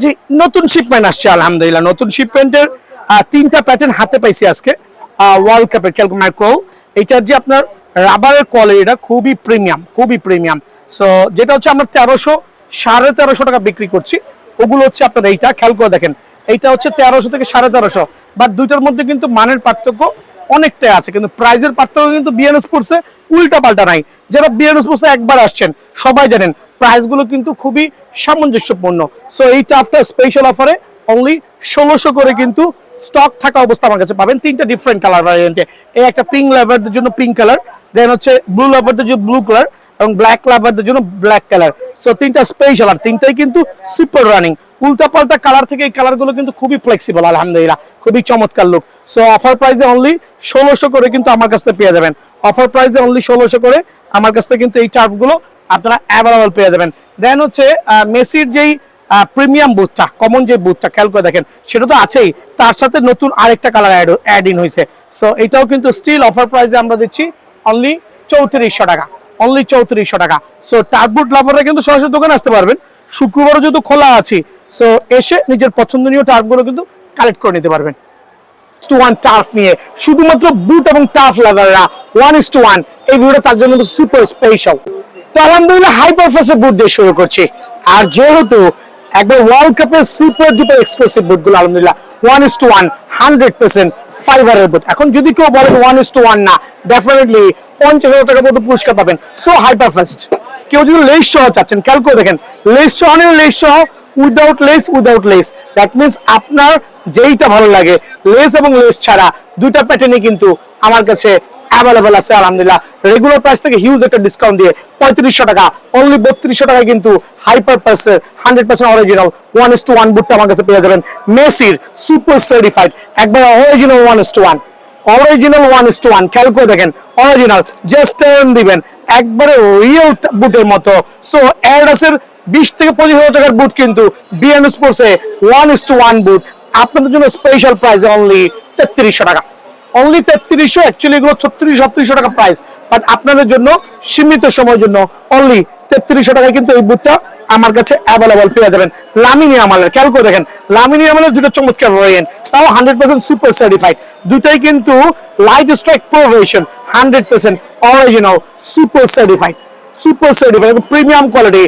জি, নতুন শিপমেন্ট আসছে আলহামদুলিল্লাহ। নতুন শিপমেন্টের তিনটা প্যাটার্ন হাতে পাইছি আজকে। ওয়ার্ল্ড কাপের ক্যালকো ম্যাক্রো, এইটার যে আপনার রাবারের কোয়ালিটিটা খুবই প্রিমিয়াম, খুবই প্রিমিয়াম। সো যেটা হচ্ছে আমরা 1300 1350 টাকা বিক্রি করছি, ওগুলো হচ্ছে আপনার এইটা খেয়াল করে দেখেন। এইটা হচ্ছে 1300 থেকে 1350, বাট দুইটার মধ্যে কিন্তু মানের পার্থক্য অনেকটাই আছে, কিন্তু প্রাইজের পার্থক্য কিন্তু বিএন স্পোর্টসে উল্টা পাল্টা নাই। যারা বিএন স্পোর্টসে একবার আসছেন সবাই জানেন প্রাইসগুলো কিন্তু খুবই সামঞ্জস্যপূর্ণ। সো এই টাফটা স্পেশাল অফারে অনলি 1600 করে কিন্তু স্টক থাকা অবস্থা আমার কাছে পাবেন। তিনটা ডিফারেন্ট কালার ভ্যারিয়েন্টে, এই একটা পিঙ্ক লাভারদের জন্য পিঙ্ক কালার, দেন হচ্ছে ব্লু লাভারদের জন্য ব্লু কালার, এবং ব্ল্যাক লাভারদের জন্য ব্ল্যাক কালার। সো তিনটা স্পেশাল, আর তিনটাই কিন্তু সুপার রানিং। উল্টা পাল্টা কালার থেকে এই কালারগুলো কিন্তু খুবই ফ্লেক্সিবল, আলহামদুলিল্লাহ খুবই চমৎকার লুক। সো অফার প্রাইসে অনলি 1600 করে কিন্তু আমার কাছ থেকে পেয়ে যাবেন। অফার প্রাইসে অনলি 1600 করে আমার কাছ থেকে কিন্তু এই টার্ফগুলো আপনারা অ্যাভেলেবল পেয়ে যাবেন। দেন হচ্ছে মেসির যেই প্রিমিয়াম বুটটা, কমন যে বুটটা খেয়াল করে দেখেন, সেটা তো আছেই, তার সাথে নতুন আরেকটা কালার অ্যাড ইন হয়েছে। সো এটাও কিন্তু স্টিল অফার প্রাইসে আমরা দিচ্ছি অনলি 3400 টাকা, অনলি 3400 টাকা। সো টার্ফ বুট লাভাররা কিন্তু সরাসরি দোকানে আসতে পারবেন, শুক্রবারও যেহেতু খোলা আছি। সো এসে নিজের পছন্দনীয় টার্ফগুলো কিন্তু কালেক্ট করে নিতে পারবেন। 1 টার্ফ নিয়ে শুধুমাত্র বুট এবং টার্ফ লাভাররা 1:1 এই ভিডিওটা তার জন্য সুপার স্পেশাল। তো আলহামদুলিল্লাহ হাইপার ফাস্টের বুট দিয়ে শুরু করছি। আর যেহেতু একবার ওয়ার্ল্ড কাপের সুপার ডুপার এক্সক্লুসিভ বুটগুলো আলহামদুলিল্লাহ 1:1 100% ফাইবারের বুট। এখন যদি কেউ বলেন 1:1 না, ডেফিনেটলি 50,000 টাকা মতো পুরস্কার পাবেন। So hyper fast. কেউ যদি লেস সহ চাচ্ছেন, খেয়াল করে দেখেন, লেস সহ নেই, লেস সহ উইদাউট লেস, দ্যাট মিনস আপনার যেইটা ভালো লাগে, লেস এবং লেস ছাড়া দুইটা প্যাটার্নই কিন্তু আমার কাছে অ্যাভেলেবল আছে আলহামদুলিল্লাহ। রেগুলার প্রাইস থেকে হিউজ একটা ডিসকাউন্ট দিয়ে 3500 টাকা, অনলি 3200 টাকায় কিন্তু হাইপার পাসের 100% অরিজিনাল 1:1 বুটটা আমার কাছে পেয়ে যাবেন। মেসির সুপার সার্টিফাইড একবার অরিজিনাল 1:1, অরিজিনাল 1:1 খেয়াল করে দেখেন, অরিজিনাল জাস্ট টার্ন দিবেন একবারে রিয়েল বুটের মতো। সো অ্যাডিডাসের 20 থেকে 25,000 টাকার বুট কিন্তু বিএন স্পোর্টসে 1:1 বুট আপনাদের জন্য স্পেশাল প্রাইস অনলি 3300 টাকা, অনলি 3300। অ্যাকচুয়ালি এগুলো 3600-3700 টাকা প্রাইস, বাট আপনাদের জন্য সীমিত সময়ের জন্য অনলি 3300 টাকায় কিন্তু এই বুটটা আমার কাছে অ্যাভেলেবল পেয়ে যাবেন। লামিনী আমালের, খেয়াল করে দেখেন, লামিনী আমালের দুটো চমৎকার ভেরিয়েন্ট, তাও 100% সুপার সার্টিফাইড। দুটাই কিন্তু light strike pro version, 100% original super certified, super certified premium quality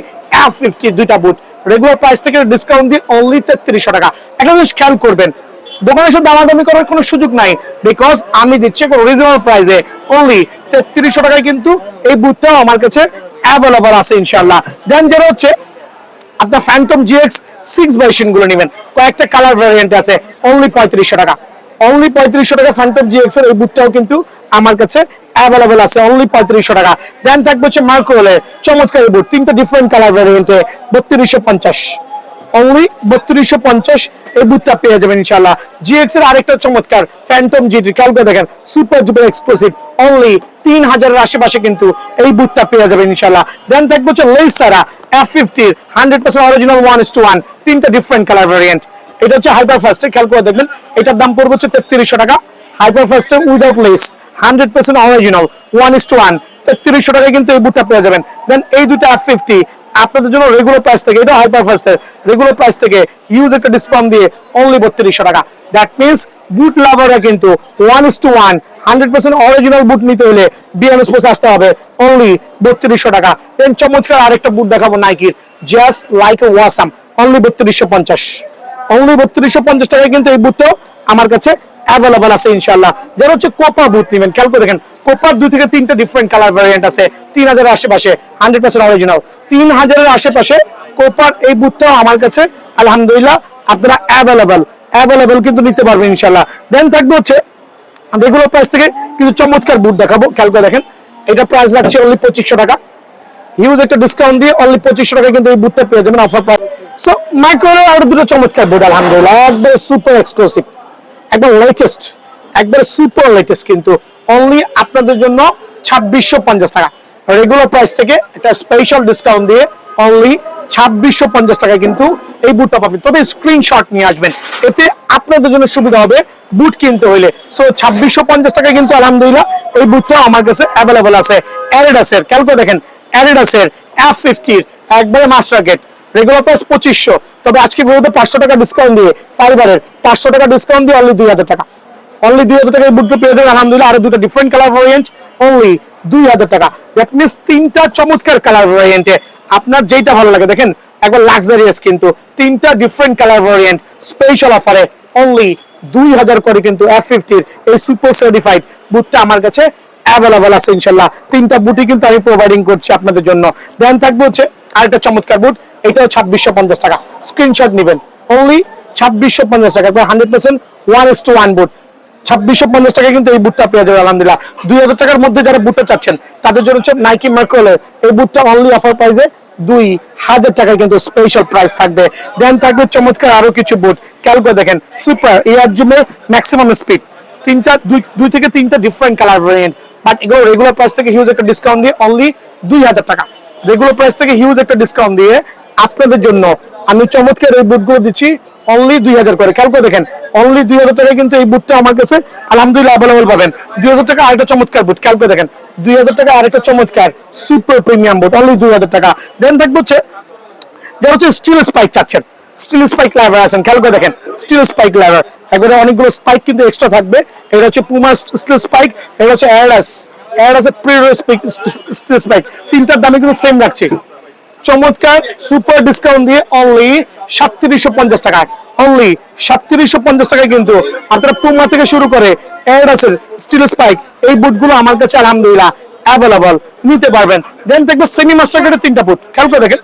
F50 দুইটা বুট রেগুলার প্রাইস থেকে ডিসকাউন্ট দিয়ে অনলি 3300 টাকা। একটা জিনিস খেয়াল করবেন, দোকানে এসে দামাদামি করার কোনো সুযোগ নাই, বিকজ আমি দিচ্ছি রিজনেবল প্রাইসে অনলি 3300 টাকায় কিন্তু এই বুটটাও আমার কাছে অ্যাভেলেবল আছে ইনশাআল্লাহ। দেন যেটা হচ্ছে আপনার ফ্যান্টম GX 6 ভার্সন গুলো নেবেন, কয়েকটা কালার ভ্যারিয়েন্ট আছে, অনলি 3500 টাকা, অনলি 3500 টাকা ফ্যান্টম GX এর এই বুটটাও কিন্তু আমার কাছে অ্যাভেলেবল আছে, অনলি 3500 টাকা। দেন থাকবে হচ্ছে মার্কোলের চমৎকার বুট, তিনটা ডিফারেন্ট কালার ভ্যারিয়েন্টে 3250, অনলি 3250 এই বুটটা পেয়ে যাবেন ইনশাআল্লাহ। GX এর আরেকটা চমৎকার ফ্যান্টম GT, খেয়াল করে দেখেন, সুপার ডুপার এক্সক্লুসিভ, অনলি 3000 এর আশেপাশে কিন্তু এই বুটটা পেয়ে যাবেন ইনশাআল্লাহ। দেন থাকবে হচ্ছে লেসারা F50 100% অরিজিনাল 1:1, তিনটা ডিফারেন্ট কালার ভ্যারিয়েন্ট। এটা হচ্ছে হাইপার ফাস্টে, খেয়াল করে দেখবেন, এটার দাম পড়বে হচ্ছে 3300 টাকা। হাইপার ফাস্টে উইদাউট লেস 100% অরিজিনাল 1:1, 3300 টাকায় কিন্তু এই বুটটা পেয়ে যাবেন। দেন এই দুটো F50 আপনাদের জন্য রেগুলার প্রাইস থেকে, এটা হাইপার ফাস্টের রেগুলার প্রাইস থেকে হিউজ একটা ডিসকাউন্ট দিয়ে অনলি 3200 টাকা। দ্যাট মিনস বুট লাভাররা কিন্তু 1:1 100% অরিজিনাল বুট নিতে হলে বিএন স্পোর্টস আসতে হবে, অনলি 3200 টাকা। দেন চমৎকার আরেকটা বুট দেখাবো নাইকির, just like a awesome, only 3250, only 3250 টাকায় কিন্তু এই বুটটাও আমার কাছে অ্যাভেলেবল আছে ইনশাআল্লাহ। যারা হচ্ছে কোপা বুট নেবেন, খেয়াল করে দেখেন, কোপার 2 থেকে 3টা ডিফারেন্ট কালার ভ্যারিয়েন্ট আছে, 3000 এর আশেপাশে 100% অরিজিনাল, 3000 এর আশেপাশে কোপার এই বুটটাও আমার কাছে আলহামদুলিল্লাহ আপনারা অ্যাভেলেবল কিন্তু নিতে পারবেন ইনশাআল্লাহ। দেন থাকবে হচ্ছে রেগুলার প্রাইস থেকে কিছু চমৎকার বুট দেখাবো, খেয়াল করে দেখেন, এটা প্রাইস রাখছে অনলি 2500 টাকা, হিউজ একটা ডিসকাউন্ট দিয়ে অনলি 2500 টাকা কিন্তু এই বুটটা পেয়ে যাবেন অফার প্রাইস। সো মাইক্রোর আর দুটো চমৎকার বুট আলহামদুলিল্লাহ একবার সুপার এক্সক্লুসিভ, একবার লেটেস্ট, একবার সুপার লেটেস্ট, কিন্তু অনলি আপনাদের জন্য 2650 টাকা। রেগুলার প্রাইস থেকে একটা স্পেশাল ডিসকাউন্ট দিয়ে অনলি 2650 টাকায় কিন্তু এই বুটটা পাবেন। তবে স্ক্রিনশট নিয়ে আসবেন, এতে আপনাদের জন্য সুবিধা হবে বুট কিনতে হইলে। সো 2650 টাকায় কিন্তু আলহামদুলিল্লাহ এই বুটটাও আমার কাছে অ্যাভেলেবল আছে। অ্যাডিডাসের, খেয়াল করে দেখেন, অ্যাডিডাসের F50 একবারে মাস্টার গেট রেগুলার প্রাইস 2500, তবে আজকে ভিডিওতে 500 টাকা ডিসকাউন্ট দিয়ে ফাইবারের 500 টাকা ডিসকাউন্ট দিয়ে অনলি 2000 টাকা, অনলি 2000 টাকা এই বুটগুলো পেয়ে যাবেন আলহামদুলিল্লাহ। আরো দুটো ডিফারেন্ট কালার ভেরিয়েন্ট, অনলি 2000 টাকা। দ্যাট মিন্স তিনটা চমৎকার কালার ভেরিয়েন্টে আপনার যেটা ভালো লাগে দেখেন, একবার লাক্সারিয়াস কিন্তু তিনটা ডিফারেন্ট কালার ভেরিয়েন্ট স্পেশাল অফারে অনলি 2000 করে কিন্তু F50 এই সুপার সার্টিফাইড বুটটা আমার কাছে অ্যাভেলেবল আছে ইনশাআল্লাহ। তিনটা বুটই কিন্তু আমি প্রোভাইডিং করছি আপনাদের জন্য। দেন থাকবে হচ্ছে আরেকটা চমৎকার বুট, এটাও 2650 টাকা, স্ক্রিনশট নেবেন অনলি 2650 টাকা, 100% 1:1 বুট 2650 টাকা কিন্তু এই বুটটা পেয়ে যাবে আলহামদুলিল্লাহ। 2000 টাকার মধ্যে যারা বুটটা চাচ্ছেন তাদের জন্য হচ্ছে নাইকি মার্কোলের এই বুটটা অনলি অফার প্রাইসে 2000 টাকায় কিন্তু স্পেশাল প্রাইস থাকবে। দেন থাকবে চমৎকার আরো কিছু বুট, খেয়াল করে দেখেন সুপার এয়ার জুমের ম্যাক্সিমাম স্পিড, দুই থেকে তিনটা ডিফারেন্ট কালার ভেরিয়েন্ট, বাট এগুলো রেগুলার প্রাইস থেকে হিউজ একটা ডিসকাউন্ট দিয়ে অনলি 2000 টাকা, রেগুলার প্রাইস থেকে হিউজ একটা ডিসকাউন্ট দিয়ে আপনাদের জন্য আমি চমৎকার এই বুটগুলো দিচ্ছি অনলি 2000 করে। খেয়াল করে দেখেন অনলি 2000 টাকায় কিন্তু এই বুটটা আমার কাছে আলহামদুলিল্লাহ অ্যাভেলেবল পাবেন। 2000 টাকা আরেকটা চমৎকার বুট, খেয়াল করে দেখেন 2000 টাকা আরেকটা চমৎকার সুপার প্রিমিয়াম বুট অনলি 2000 টাকা। দেন থাকবে হচ্ছে যারা হচ্ছে স্টিল স্পাইক চাচ্ছেন, স্টিল স্পাইক লাভার আছেন, খেয়াল করে দেখেন স্টিল স্পাইক লাভার একবারে অনেকগুলো স্পাইক কিন্তু এক্সট্রা থাকবে। এটা হচ্ছে পুমা স্টিল স্পাইক, এটা হচ্ছে এয়ারডাস প্রিরো স্টিল স্পাইক, তিনটার দামে কিন্তু সেম রাখছি চমৎকার সুপার ডিসকাউন্ট দিয়ে অনলি 3750 টাকায়, অনলি 3750 টাকায় কিন্তু আপনারা পুমা থেকে শুরু করে এয়ারডাসের স্টিল স্পাইক এই বুটগুলো আমার কাছে আলহামদুলিল্লাহ অ্যাভেলেবল নিতে পারবেন। দেন দেখবে সেমি মাস্টার কার্ডের তিনটা বুট, খেয়াল করে দেখেন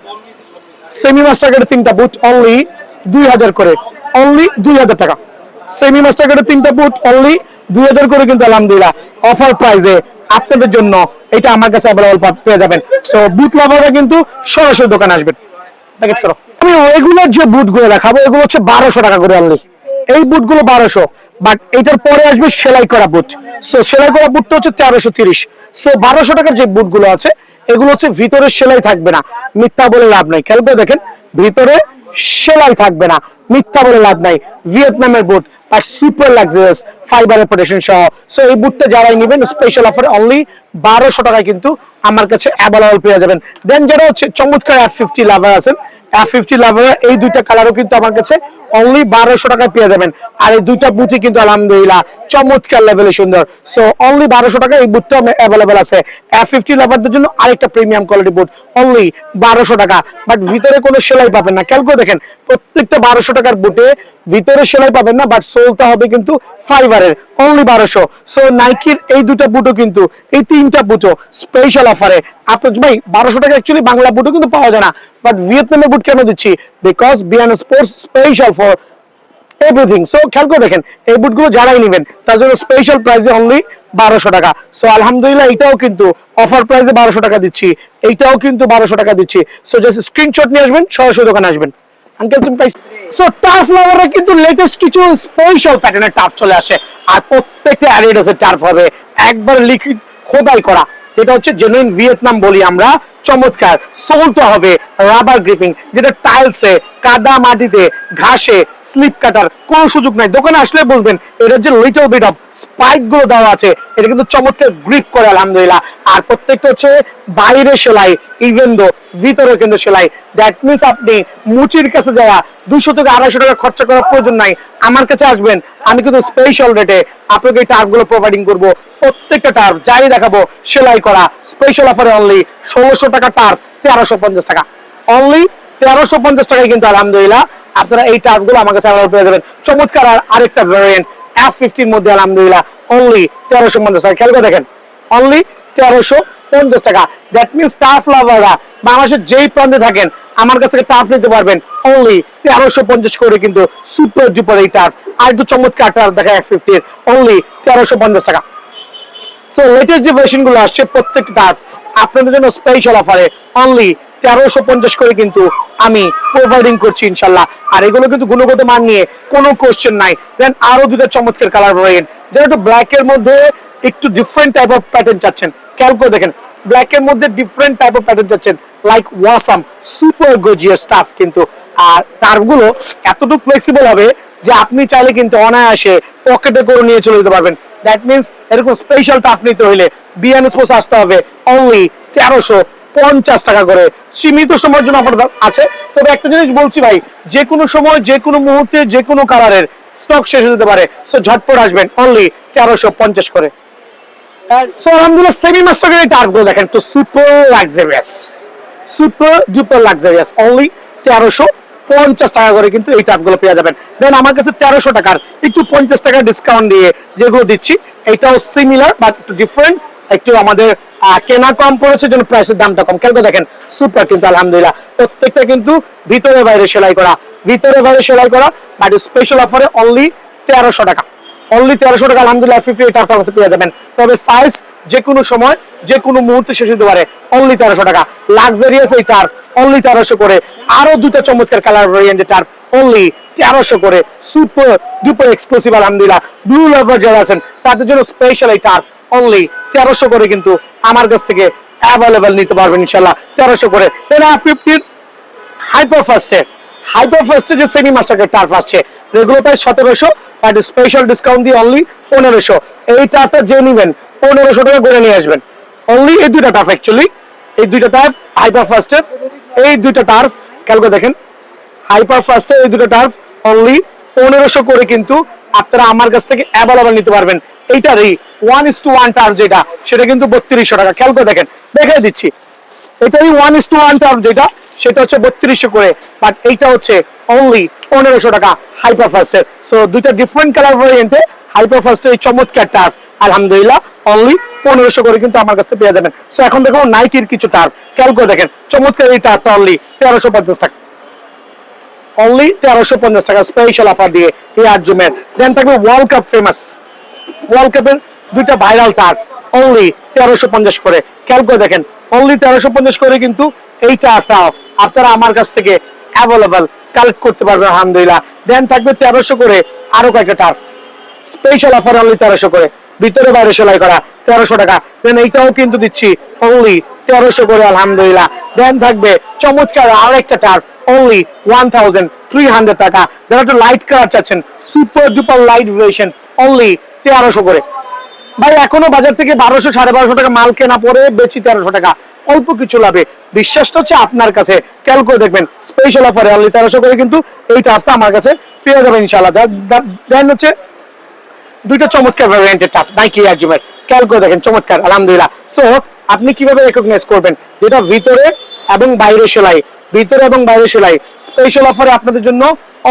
সেমি মাস্টার কার্ডের তিনটা বুট অনলি 2000 করে, অনলি 2000 টাকা। সেমি মাস্টার কার্ডের তিনটা বুট অনলি 2000 করে কিন্তু আলহামদুলিল্লাহ অফার প্রাইসে আপনাদের জন্য এটা আমার কাছে অ্যাভেলেবল পেয়ে যাবেন। সো বুট লাভাররা কিন্তু সরাসরি দোকানে আসবেন। প্যাকেট করো। আমি রেগুলার যে বুটগুলো দেখাবো এগুলো হচ্ছে 1200 টাকা করে অনলি, এই বুটগুলো 1200, বাট এটার পরে আসবে সেলাই করা বুট। সো সেলাই করা বুটটা হচ্ছে 1330। সো 1200 টাকার যে বুটগুলো আছে এগুলো হচ্ছে ভিতরে সেলাই থাকবে না, মিথ্যা বলে লাভ নাই। খেয়াল করে দেখেন ভিতরে সেলাই থাকবে না, মিথ্যা বলে লাভ নাই। ভিয়েতনামের বুট আর সুপার লাক্সারিয়াস ফাইবারের প্রোটেকশন সহ। সো এই বুটটা যারাই নেবেন স্পেশাল অফারে অনলি 1200 টাকায় কিন্তু আমার কাছে অ্যাভেলেবল পেয়ে যাবেন। দেন যারা হচ্ছে চমৎকার F50 লাভার আছেন, F50 লাভার এই দুইটা কালারও কিন্তু আমার কাছে অনলি 1200 টাকায় পেয়ে যাবেন। আর এই দুইটা বুটই কিন্তু আলহামদুলিল্লাহ চমৎকার লেভেলে সুন্দর। সো অনলি 1200 টাকায় এই বুটটা অ্যাভেলেবল আছে। F50 লাভারদের জন্য আরেকটা প্রিমিয়াম কোয়ালিটি বুট অনলি 1200 টাকা, বাট ভিতরে কোনো সেলাই পাবেন না। খেয়াল করে দেখেন প্রত্যেকটা 1200 টাকার বুটে ভিতরে সেলাই পাবেন না, বাট সোলটা হবে কিন্তু ফাইবারের অনলি 1200। সো নাইকির এই দুটো বুটও কিন্তু এই তিনটা বুটও স্পেশাল অফারে আপনার ভাই 1200 টাকা। অ্যাকচুয়ালি বাংলা বুটও কিন্তু পাওয়া যায় না, বাট ভিয়েতনামের বুট কেন দিচ্ছি, because Beant sports special for everything. So খেয়াল করে দেখেন এই বুটগুলো যারাই নেবেন তার জন্য স্পেশাল প্রাইসে অনলি 1200 টাকা। সো আলহামদুলিল্লাহ এটাও কিন্তু অফার প্রাইসে 1200 টাকা দিচ্ছি, এইটাও কিন্তু 1200 টাকা দিচ্ছি। সো জাস্ট স্ক্রিনশট নিয়ে আসবেন, সরাসরি দোকানে আসবেন। আঙ্কেল তুমি প্রাইস। সো টার্ফ লাভাররা কিন্তু লেটেস্ট কিছু স্পেশাল প্যাটার্নের টার্ফ চলে আসে, আর প্রত্যেকটা অ্যাডিডাসের টার্ফ হবে একবার লিকুইড খোদাই করা, যেটা হচ্ছে জেনুইন ভিয়েতনাম বলি আমরা। চমৎকার সোলটা হবে রাবার গ্রিপিং, যেটা টাইলসে কাদা মাটিতে ঘাসে স্লিপ কাটার কোনো সুযোগ নাই। দোকানে আসলে বলবেন এটার যে লিটল বিট অফ স্পাইক গুলো দেওয়া আছে এটা কিন্তু চমৎকার গ্রিপ করে আলহামদুলিল্লাহ। আর প্রত্যেকটা হচ্ছে বাইরে সেলাই, ইভেন দো ভিতরে কিন্তু সেলাই। দ্যাট মিনস আপনি মুচির কাছে যাওয়া 200 থেকে 250 টাকা খরচা করার প্রয়োজন নাই, আমার কাছে আসবেন, আমি কিন্তু স্পেশাল রেটে আপনাকে এই টার্ফ গুলো প্রোভাইডিং করবো। প্রত্যেকটা টার্ফ যাই দেখাবো সেলাই করা, স্পেশাল অফারে অনলি 1600 টাকা টার্ফ 1350 টাকা, অনলি 1350 টাকায় কিন্তু আলহামদুলিল্লাহ আপনারা এই টার্ফ গুলো আমার কাছে পেয়ে যাবেন। চমৎকার আর আরেকটা ভ্যারিয়েন্ট F50 মধ্যে আলহামদুলিল্লাহ অনলি 1350 টাকা। খেয়াল করে দেখেন অনলি 1350 টাকা। দ্যাট মিনস টার্ফ লাভাররা বাংলাদেশের যেই প্রান্তে থাকেন আমার কাছ থেকে টার্ফ নিতে পারবেন অনলি 1350 করে কিন্তু সুপার ডুপার এই টার্ফ। আর একটু চমৎকার টার্ফ দেখা F50 এর অনলি 1350 টাকা। সো লেটেস্ট যে ভার্সন গুলো আসছে প্রত্যেকটা টার্ফ আপনাদের জন্য স্পেশাল অফারে অনলি 1350 করে কিন্তু আমি প্রোভাইডিং করছি ইনশাল্লাহ। আর এগুলো কিন্তু গুণগত মান নিয়ে কোনো কোশ্চেন নাই। দেন আরো দুটো চমৎকার কালার ভেরিয়েন্ট, যেটা একটু ব্ল্যাক এর মধ্যে একটু ডিফারেন্ট টাইপ অফ প্যাটার্ন চাচ্ছেন, খেয়াল করে দেখেন ব্ল্যাক এর মধ্যে ডিফারেন্ট টাইপ অফ প্যাটার্ন চাচ্ছেন, like awesome super gorgeous staff কিন্তু। আর টার্ফগুলো এতটুকু ফ্লেক্সিবল হবে যে আপনি চাইলে কিন্তু অনায়াসে পকেটে করে নিয়ে চলে যেতে পারবেন। দ্যাট মিনস এরকম স্পেশাল টার্ফ নিতে হলে বিয়ান স্পোর্টস আসতে হবে অনলি টাকা করে, সীমিত সময়ের জন্য অফার আছে। তবে একটা জিনিস বলছি ভাই, যে কোনো সময় যে কোনো মুহূর্তে যে কোনো কালারের স্টক শেষ হতে পারে, সো ঝটপট আসবেন, অনলি 1350 করে। সো আলহামদুলিল্লাহ সেমি মাস্টারের এই টার্ফগুলো দেখেন তো super luxurious, super duper luxurious, only 1350 টাকা করে কিন্তু এই টার্ফগুলো পেয়ে যাবেন। দেন আমার কাছে 1300 টাকার একটু 50 টাকা ডিসকাউন্ট দিয়ে যেগুলো দিচ্ছি, এটাও সিমিলার বাট একটু ডিফারেন্ট, একটু আমাদের কেনা কম পড়েছে জন্য প্রাইসের দামটা কম। কেন দেখেন সুপার কিন্তু আলহামদুলিল্লাহ প্রত্যেকটা কিন্তু ভিতরে বাইরে সেলাই করা, ভিতরে বাইরে সেলাই করা, বাট স্পেশাল অফারে অনলি 1300 টাকা, অনলি 1300 টাকা আলহামদুলিল্লাহ 50 টাকা কাছে পেয়ে যাবেন। তবে সাইজ যে কোনো সময় যে কোনো মুহূর্তে শেষ হতে পারে, অনলি 1300 টাকা। লাক্সারিয়াস এই টার্ফ অনলি 1300 করে। আরো দুটো চমৎকার কালার ভেরিয়েন্টের টার্ফ অনলি 1300 করে, সুপার ডুপার এক্সক্লুসিভ আলহামদুলিল্লাহ। ব্লু লাভার যারা আছেন তাদের জন্য স্পেশাল এই টার্ফ অনলি 1300 করে কিন্তু আমার কাছ থেকে অ্যাভেলেবেল নিতে পারবেন ইনশাআল্লাহ 1300 করে। এরা 50 হাইপার ফার্স্টে যে সেমি মাস্টার টার্ফ আসছে, regular price 1700, but special discount দিয়ে অনলি 1500। এই টার্ফটা যে নেবেন 1500 টাকা করে নিয়ে আসবেন। অনলি এই দুইটা টার্ফ, অ্যাকচুয়ালি এই দুইটা টার্ফ হাইপার ফার্স্টের, এই দুইটা টার্ফ ক্যালকো দেখেন, হাইপার ফার্স্টের এই দুটো টার্ফ অনলি 1500 করে কিন্তু আপনারা আমার কাছ থেকে অ্যাভেলেবেল নিতে পারবেন। এইটারই 1:1 টার্ফ যেটা, সেটা কিন্তু 3200 টাকা। ক্যালকো দেখেন, দেখাই দিচ্ছি, এটাই 1:1 টার্ফ যেটা, সেটা হচ্ছে 3200 করে, বাট এইটা হচ্ছে অনলি 1500 টাকা হাইপার ফার্স্টের। সো দুইটা ডিফারেন্ট কালার ভেরিয়েন্টে হাইপার ফার্স্টের এই চমৎকার টার্ফ আলহামদুলিল্লাহ অনলি 1500 করে কিন্তু আমার কাছে পেয়ে যাবেন। সো এখন দেখো নাইটির কিছু টার্ফ, ক্যালকো দেখেন চমৎকার এই টার্ফটা অনলি 1350 টাকা, অনলি 1350 টাকা স্পেশাল অফার দিয়ে এই আর্জুমের। দেন থাকবে ওয়ার্ল্ড কাপ ফেমাস, ওয়ার্ল্ড কাপের দুইটা ভাইরাল টার্ফ অনলি 1350 করে। ক্যালকো দেখেন অনলি 1350 করে কিন্তু এই টার্ফটাও আপনারা আমার কাছ থেকে অ্যাভেলেবল কালেক্ট করতে পারবেন আলহামদুলিল্লাহ। দেন থাকবে 1300 করে আরো কয়েকটা টার্ফ, স্পেশাল অফার অনলি 1300 করে, ভিতরে বাইরে সেলাই করা 1300 টাকা। দেন এইটাও কিন্তু দিচ্ছি অনলি 1300 করে আলহামদুলিল্লাহ। দেন থাকবে চমৎকার আরেকটা টার্ফ অনলি 1300 টাকা। যারা একটু লাইট কালার চাচ্ছেন, super duper light variation only 1300 করে। ভাই এখনো বাজার থেকে 1200 1250 টাকা মাল কেনা পরে বেচি 1300 টাকা, অল্প কিছু লাভে। বিশ্বাসটা হচ্ছে আপনার কাছে, ক্যালকো দেখবেন স্পেশাল অফারে অনলি 1300 করে কিন্তু এই টার্ফটা আমার কাছে পেয়ে যাবেন ইনশাআল্লাহ। দেন হচ্ছে দুইটা চমৎকার ভ্যারিয়েন্টের টাচ নাইকি আর্জুমের, ক্যালকো দেখেন চমৎকার আলহামদুলিল্লাহ। সো আপনি কিভাবে রেকগনাইজ করবেন যেটা ভিতরে এবং বাইরে সেলাই, ভিতরে এবং বাইরে সেলাই স্পেশাল অফারে আপনাদের জন্য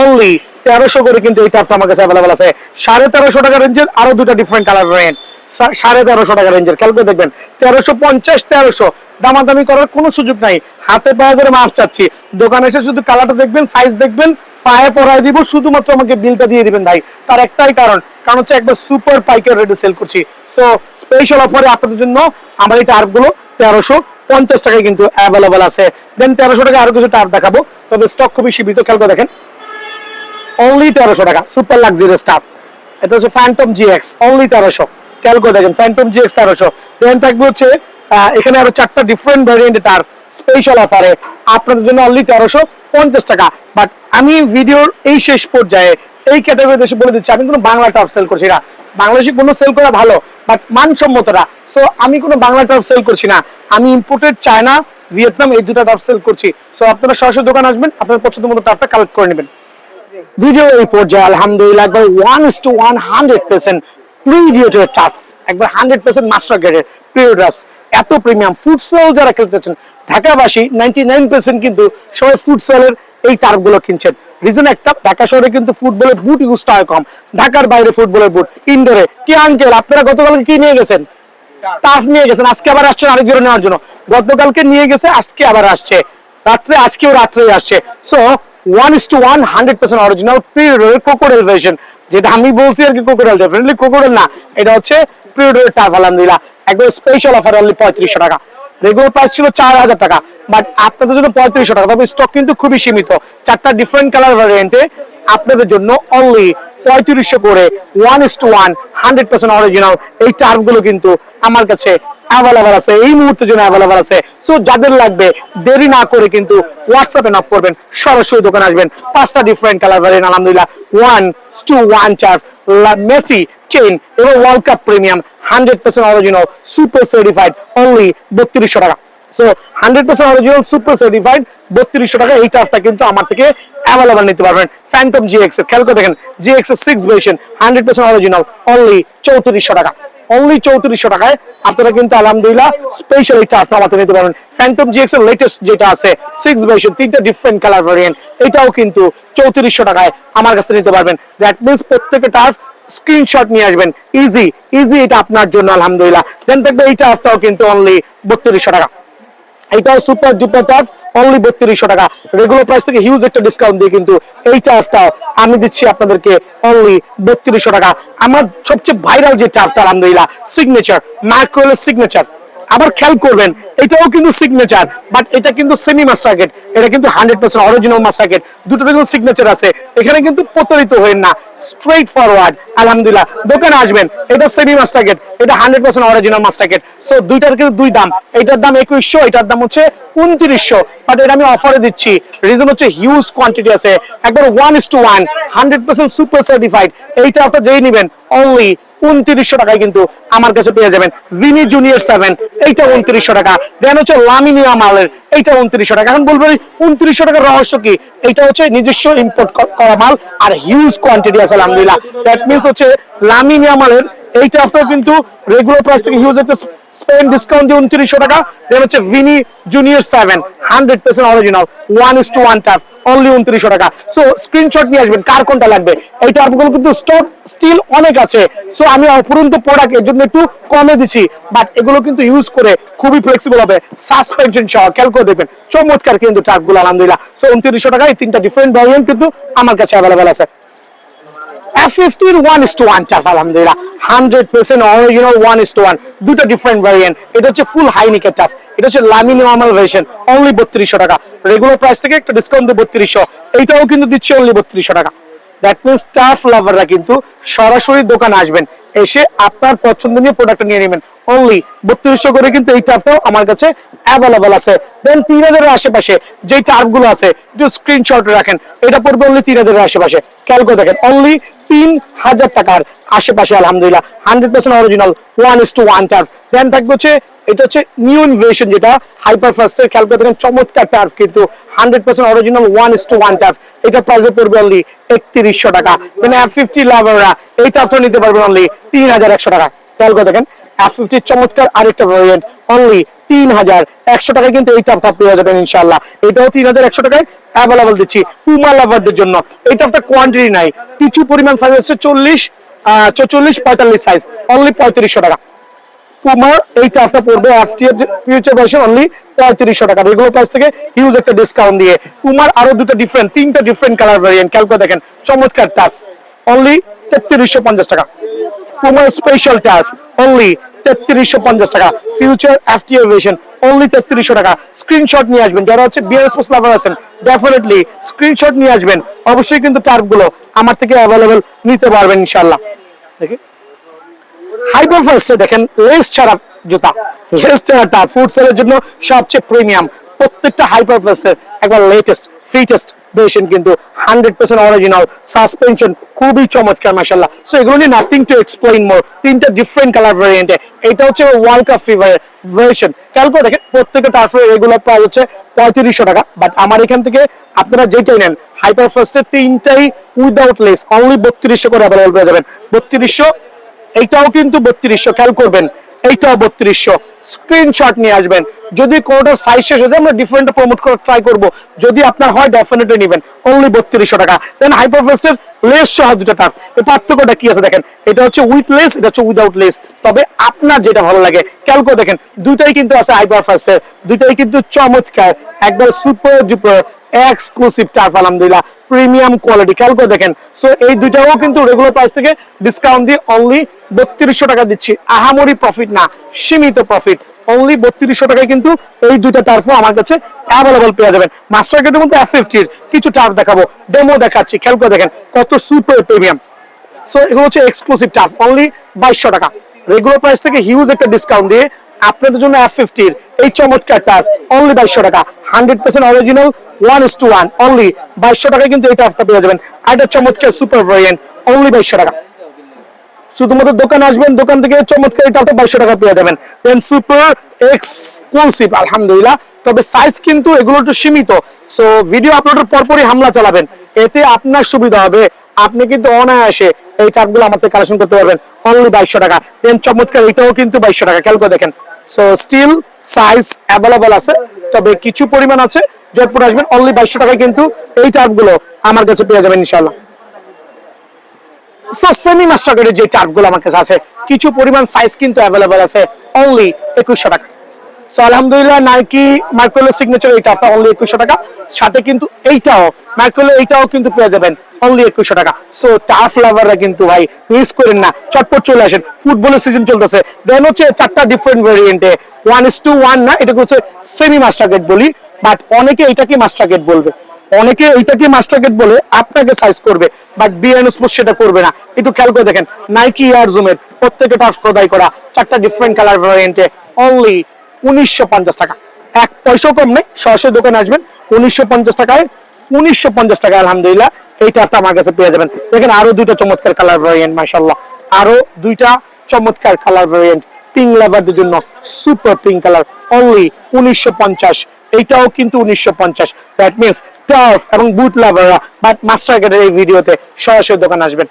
অনলি 1300 করে কিন্তু এই টাচটা আমার কাছে অ্যাভেলেবল আছে। 1350 টাকা রেঞ্জের আরো দুটো ডিফারেন্ট কালার ভ্যারিয়েন্ট, 1350 টাকা রেঞ্জের ক্যালকো দেখবেন 1350 1300, দামাদামি করার কোনো সুযোগ নাই। হাতে পায়ে ধরে মাপ চাচ্ছি, দোকানে এসে শুধু কালারটা দেখবেন, সাইজ দেখবেন, পায়ে পরাই দিব, শুধুমাত্র আমাকে বিলটা দিয়ে দিবেন ভাই। তার একটাই কারণ হচ্ছে একবার সুপার পাইকার রেটে সেল করছি। সো স্পেশাল অফারে আপনাদের জন্য আমার এই টার্ফগুলো 1350 টাকায় কিন্তু অ্যাভেলেবল আছে। দেন 1300 টাকা আরো কিছু টার্ফ দেখাবো, তবে স্টক খুবই সীমিত। খেলতে দেখেন অনলি 1300 টাকা সুপার লাক্সারিয়াস টার্ফ, এটা হচ্ছে ফ্যান্টম জিএক্স অনলি 1300। ক্যালকো দেখেন ফ্যান্টম জিএক্স 1300। দেন থাকবে হচ্ছে এখানে আরো 4টা ডিফারেন্ট ভ্যারিয়েন্টের টার্ফ স্পেশাল অফারে আপনাদের জন্য অনলি 1350 টাকা। বাট আমি ভিডিওর এই শেষ পর্যায়ে এই ক্যাটাগরিতে এসে বলে দিচ্ছি, আমি কোনো বাংলা টার্ফ সেল করছি না। বাংলাদেশি কোনো সেল করা ভালো, বাট মানসম্মত না। সো আমি কোনো বাংলা টার্ফ সেল করছি না, আমি ইম্পোর্টেড চায়না, ভিয়েতনাম এই দুটা টার্ফ সেল করছি। সো আপনারা সরাসরি দোকান আসবেন, আপনার পছন্দ মতো টার্ফটা কালেক্ট করে নেবেন। ভিডিও এই পর্যায়ে আলহামদুলিল্লাহ একবার 1:1 100% প্রিডিয়েটর টার্ফ, একবার 100% মাস্টার গ্রেডের প্রিডিয়েটরস, এত প্রিমিয়াম ফুটসল যারা খেলতেছেন ঢাকাবাসী 99% কিন্তু সবাই ফুটসলের এই টার্ফগুলো কিনছেন। রিজন একটা, ঢাকা শহরে কিন্তু ফুটবলের বুট ইউজটা হয় কম, ঢাকার বাইরে ফুটবলের বুট ইনডোরে। কি আঙ্কেল আপনারা গতকালকে কি নিয়ে গেছেন? টার্ফ নিয়ে গেছেন, আজকে আবার আসছেন আরেক জোড়া নেওয়ার জন্য। গতকালকে নিয়ে গেছে, আজকে আবার আসছে রাত্রে, আজকেও রাত্রেই আসছে। সো 1:1 100% অরিজিনাল প্রিডিয়েটর ক্রোকোডাইল ভার্সন, যেটা আমি বলছি আর কি ক্রোকোডাইল, ডেফিনেটলি ক্রোকোডাইল না, এটা হচ্ছে প্রিডিয়েটর টার্ফ আলহামদুলিল্লাহ একবার স্পেশাল অফার অনলি 3500 টাকা। রেগুলার প্রাইস ছিল 4000 টাকা, বাট আপনাদের জন্য 3500 টাকা। তবে স্টক কিন্তু খুবই সীমিত, 4টা ডিফারেন্ট কালার ভ্যারিয়েন্টে আপনাদের জন্য অনলি 3500 করে 1:1 100% অরিজিনাল এই টার্ফগুলো কিন্তু আমার কাছে অ্যাভেলেবল আছে, এই মুহূর্তের জন্য অ্যাভেলেবল আছে। সো যাদের লাগবে দেরি না করে কিন্তু হোয়াটসঅ্যাপে নক করবেন, সরাসরি দোকানে আসবেন। 5টা ডিফারেন্ট কালার ভ্যারিয়েন্ট আলহামদুলিল্লাহ 1:1 টার্ফ, মেসি চেইন এবং world cup premium 100% original super certified only 3200 টাকা। সো 100% অরিজিনাল সুপার সার্টিফাইড 3200 টাকা এই টাফটা কিন্তু আমার থেকে অ্যাভেলেবল নিতে পারবেন। ফ্যান্টম জিএক্স এর খেয়াল করে দেখেন, জিএক্স এর 6 ভার্সন 100% অরিজিনাল অনলি 3400 টাকা। অনলি 3400 টাকায় আপনারা কিন্তু আলহামদুলিল্লাহ স্পেশাল এই টাফটা আমাদের নিতে পারবেন। ফ্যান্টম জিএক্স এর লেটেস্ট যেটা আছে 6 ভার্সন, তিনটা ডিফারেন্ট কালার ভেরিয়েন্ট, এটাও কিন্তু 3400 টাকায় আমার কাছে নিতে পারবেন। দ্যাট মিন্স প্রত্যেকটা টাফ স্ক্রিনশট নিয়ে আসবেন, ইজি ইজি এটা আপনার জন্য আলহামদুলিল্লাহ। দেন থাকবে এই টাফটাও কিন্তু অনলি 3200 টাকা। এটাও সুপার ডুপার টাফ অনলি 3200 টাকা। রেগুলার প্রাইস থেকে হিউজ একটা ডিসকাউন্ট দিয়ে কিন্তু এই টাফটাও আমি দিচ্ছি আপনাদেরকে অনলি 3200 টাকা। আমার সবচেয়ে ভাইরাল যে টাফটা আলহামদুলিল্লাহ সিগনেচার, মাইক্রোওয়েভ সিগনেচার। আবার খেয়াল করবেন এটাও কিন্তু সিগনেচার, বাট এটা কিন্তু সেমি মাস্টার গেট, এটা কিন্তু 100% অরিজিনাল মাস্টার গেট। দুটো কিন্তু সিগনেচার আছে, এখানে কিন্তু প্রতারিত হবেন না, স্ট্রেট ফরওয়ার্ড আলহামদুলিল্লাহ। দোকানে আসবেন, এটা সেমি মাস্টার গেট, এটা 100% অরিজিনাল মাস্টার গেট। সো দুইটার কিন্তু দুই দাম, এটার দাম 2100, এটার দাম হচ্ছে 2900, বাট এটা আমি অফারে দিচ্ছি। রিজন হচ্ছে হিউজ কোয়ান্টিটি আছে, একবার 1:1 100% সুপার সার্টিফাইড। এইটা আপনারা যেই নেবেন অনলি 2900 টাকায় কিন্তু আমার কাছে পেয়ে যাবেন। ভিনি জুনিয়র 7 এইটা 2900 টাকা। দেন হচ্ছে লামিনিয়া মালের এইটা 2900 টাকা। এখন বলবেন 2900 টাকার রহস্য কি? এইটা হচ্ছে নিজস্ব ইম্পোর্ট করা মাল আর হিউজ কোয়ান্টিটি আছে আলহামদুলিল্লাহ। দ্যাট মিন্স হচ্ছে লামিনিয়া মালের এইটা আপনার কিন্তু রেগুলার প্রাইস থেকে হিউজ একটা স্পেন্ড ডিসকাউন্ট দিয়ে 2900 টাকা। দেন হচ্ছে ভিনি জুনিয়র 7 100% অরিজিনাল 1:1 টাফ অনলি 2900 টাকা। সো স্ক্রিনশট নিয়ে আসবেন কার কোনটা লাগবে। এইটা আপনাদের কিন্তু স্টক স্টিল অনেক আছে। সো আমি অপরন্ত প্রোডাক্ট এর জন্য একটু কমে দিচ্ছি, বাট এগুলো কিন্তু ইউজ করে খুবই ফ্লেক্সিবল হবে, সাসপেনশন সহ। খেয়াল করে দেখবেন চমৎকার কিন্তু ট্রাকগুলো আলহামদুলিল্লাহ। সো 2900 টাকায় এই তিনটা ডিফারেন্ট ভ্যারিয়েন্ট কিন্তু আমার কাছে অ্যাভেলেবল আছে। F50 1:1 টাফ আলহামদুলিল্লাহ 100% অরিজিনাল 1:1, দুটো ডিফারেন্ট ভ্যারিয়েন্ট। এটা হচ্ছে ফুল হাই নিকের টাফ, এটা হচ্ছে লামি নরমাল ভার্সন অনলি 3200 টাকা। রেগুলার প্রাইস থেকে একটা ডিসকাউন্ট দিয়ে 3200, এইটাও কিন্তু দিচ্ছে অনলি 3200 টাকা। দ্যাট মিন্স টাফ লাভাররা কিন্তু সরাসরি দোকানে আসবেন, এসে আপনার পছন্দ নিয়ে প্রোডাক্ট নিয়ে নেবেন। অনলি 3200 করে কিন্তু এই টাফটাও আমার কাছে অ্যাভেলেবল আছে। দেন 3000 এর আশেপাশে যে টার্ফগুলো আছে একটু স্ক্রিনশট রাখেন, এটা পড়বে অনলি 3000 এর আশেপাশে। খেয়াল করে দেখেন অনলি 3000 টাকার আশেপাশে আলহামদুলিল্লাহ 100% অরিজিনাল 1:1 টার্ফ। দেন থাকবে হচ্ছে এটা হচ্ছে নিউ ইনভেশন যেটা হাইপার ফাস্টের। খেয়াল করে দেখেন চমৎকার টার্ফ কিন্তু 100% অরিজিনাল 1:1 টার্ফ। এটা প্রাইসে পড়বে অনলি 3100 টাকা। মানে F50 লাভাররা এই টার্ফটা নিতে পারবেন অনলি 3100 টাকা। খেয়াল করে দেখেন F50 চমৎকার আরেকটা ভেরিয়েন্ট অনলি 3100 টাকায় কিন্তু এই টার্ফটা পেয়ে যাবেন ইনশাআল্লাহ। এটাও 3100 টাকায় অ্যাভেলেবল দিচ্ছি পুমা লাভারদের জন্য। এই টার্ফটা কোয়ান্টিটি নাই, কিছু পরিমাণ সাইজ হচ্ছে 40 44 45 সাইজ অনলি 3500 টাকা। পুমার এই টাফটা পড়বে এফটি এর ফিউচার ভার্সন অনলি 3500 টাকা। রেগুলার প্রাইস থেকে হিউজ একটা ডিসকাউন্ট দিয়ে পুমার আরো দুটো ডিফারেন্ট তিনটা ডিফারেন্ট কালার ভেরিয়েন্ট। খেয়াল করে দেখেন চমৎকার টাফ অনলি 3350 টাকা। পুমার স্পেশাল টাফ অনলি 3350 টাকা। ফিউচার এফটি এর ভার্সন অনলি 3300 টাকা। স্ক্রিনশট নিয়ে আসবেন যারা হচ্ছে বিয়ার স্পোর্টস লাভার আছেন, ডেফিনেটলি স্ক্রিনশট নিয়ে আসবেন। অবশ্যই কিন্তু টার্ফ গুলো আমার থেকে অ্যাভেলেবল নিতে পারবেন ইনশাআল্লাহ। দেখি হাইপার ফাস্টে দেখেন লেস ছাড়া জুতা, লেস ছাড়া টাফ ফুড সেলের জন্য সবচেয়ে প্রিমিয়াম। প্রত্যেকটা হাইপার ফাস্টের একবার লেটেস্ট ফিটেস্ট ভার্সন কিন্তু 100% অরিজিনাল, সাসপেনশন খুবই চমৎকার মাশাআল্লাহ। সো এগুলো নিয়ে নাথিং টু এক্সপ্লেইন মোর। তিনটা ডিফারেন্ট কালার ভেরিয়েন্টে, এটা হচ্ছে ওয়ার্ল্ড কাপ ফিভার ভার্সন। খেয়াল করে দেখেন প্রত্যেকটা টার্ফের রেগুলার প্রাইস হচ্ছে 3500 টাকা, বাট আমার এখান থেকে আপনারা যেটাই নেন হাইপার ফাস্টের তিনটাই উইদাউট লেস অনলি 3200 করে অ্যাভেলেবল পেয়ে যাবেন। 3200, এইটাও কিন্তু 3200। খেয়াল করবেন এইটাও 3200। স্ক্রিনশট নিয়ে আসবেন, যদি কোনোটা সাইজ শেষ হয়ে যায় আমরা ডিফারেন্ট প্রমোট করে ট্রাই করব, যদি আপনার হয় ডেফিনেটলি নেবেন অনলি 3200 টাকা। দেন হাইপারফাস্টের লেস সহ দুটো টাফ, এই পার্থক্যটা কি আছে দেখেন, এটা হচ্ছে উইথ লেস, এটা হচ্ছে উইদাউট লেস। তবে আপনার যেটা ভালো লাগে খেয়াল করে দেখেন দুইটাই কিন্তু আছে হাইপারফাস্টের, দুইটাই কিন্তু চমৎকার একবার সুপার ডুপার এক্সক্লুসিভ টার্ফ আলহামদুলিল্লাহ প্রিমিয়াম কোয়ালিটি। খেয়াল করে দেখেন। সো এই দুইটাও কিন্তু রেগুলার প্রাইস থেকে ডিসকাউন্ট দিয়ে অনলি 3200 টাকা দিচ্ছি। আহামরি প্রফিট না, সীমিত প্রফিট অনলি 3200 টাকায় কিন্তু এই দুইটা টার্ফও আমার কাছে অ্যাভেলেবল পেয়ে যাবেন। মাস্টার গেটের মধ্যে F50 কিছু টার্ফ দেখাবো, ডেমো দেখাচ্ছি। খেয়াল করে দেখেন কত সুপার প্রিমিয়াম। সো এগুলো হচ্ছে এক্সক্লুসিভ টার্ফ অনলি 2200 টাকা। রেগুলার প্রাইস থেকে হিউজ একটা ডিসকাউন্ট দিয়ে আপনাদের জন্য F50 এই চমৎকার টার্ফ অনলি 2200 টাকা। 100% অরিজিনাল 1:1 অনলি 2200 টাকায় কিন্তু এই টার্ফটা পেয়ে যাবেন। আর এটা চমৎকার সুপার ভেরিয়েন্ট অনলি 2200 টাকা। শুধুমাত্র দোকানে আসবেন, দোকান থেকে চমৎকার এটা 2200 টাকা পেয়ে যাবেন। দেন সুপার এক্সক্লুসিভ আলহামদুলিল্লাহ, তবে সাইজ কিন্তু এগুলো একটু সীমিত। সো ভিডিও আপলোডের পরপরই হামলা চালাবেন, এতে আপনার সুবিধা হবে। আপনি কিন্তু অনায়াসে এই চার্টগুলো আমার থেকে কালেকশন করতে পারবেন অনলি 2200 টাকা। দেন চমৎকার এটাও কিন্তু 2200 টাকা, খেয়াল করে দেখেন। সো স্টিল সাইজ অ্যাভেলেবল আছে, তবে কিছু পরিমাণ আছে। যতপুর আসবেন অনলি 2200 টাকায় কিন্তু এই চার্টগুলো আমার কাছে পেয়ে যাবেন ইনশাআল্লাহ। সো সেমি মাস্টার গ্রেডের যে চার্টগুলো আমার কাছে আছে, কিছু পরিমাণ সাইজ কিন্তু অ্যাভেলেবল আছে অনলি 2100 টাকা। সো আলহামদুলিল্লাহ নাইকি মাইক্রোলো সিগনেচার এটা আপনার অনলি 2100 টাকা, সাথে কিন্তু এইটাও মাইক্রোলো এইটাও কিন্তু পেয়ে যাবেন অনলি 2100 টাকা। সো টাফ লাভাররা কিন্তু ভাই মিস করেন না, চটপট চলে আসেন, ফুটবলের সিজন চলতেছে। দেন হচ্ছে 4টা ডিফারেন্ট ভেরিয়েন্টে, 1:1 না, এটা হচ্ছে সেমি মাস্টার গ্রেড বলি, বাট অনেকে এটাকে মাস্টার গ্রেড বলবে, অনেকে এইটাকে মাস্টার গ্রেড বলে আপনাকে সাইজ করবে, বাট বিএন স্পোর্টস সেটা করবে না। একটু খেয়াল করে দেখেন, নাইকি এয়ার জুমের প্রত্যেকটা টাচ খোদাই করা, 4টা ডিফারেন্ট কালার ভ্যারিয়েন্টে অনলি 1950 টাকা। 1 পয়সাও কম নেই, সরাসরি দোকানে আসবেন 1950 টাকায়, 1950 টাকা আলহামদুলিল্লাহ এইটা আপনি আমার কাছে পেয়ে যাবেন। দেখেন আরো 2টা চমৎকার কালার ভ্যারিয়েন্ট, মাশাআল্লাহ আরো 2টা চমৎকার কালার ভ্যারিয়েন্ট। পিঙ্ক লাভারদের জন্য সুপার পিঙ্ক কালার অনলি 1950, এইটাও কিন্তু 1950। দ্যাট মিনস টার্ফ এবং বুট লাভাররা বাট মাস্টার গ্রেডের এই ভিডিওতে সরাসরি দোকানে আসবেন।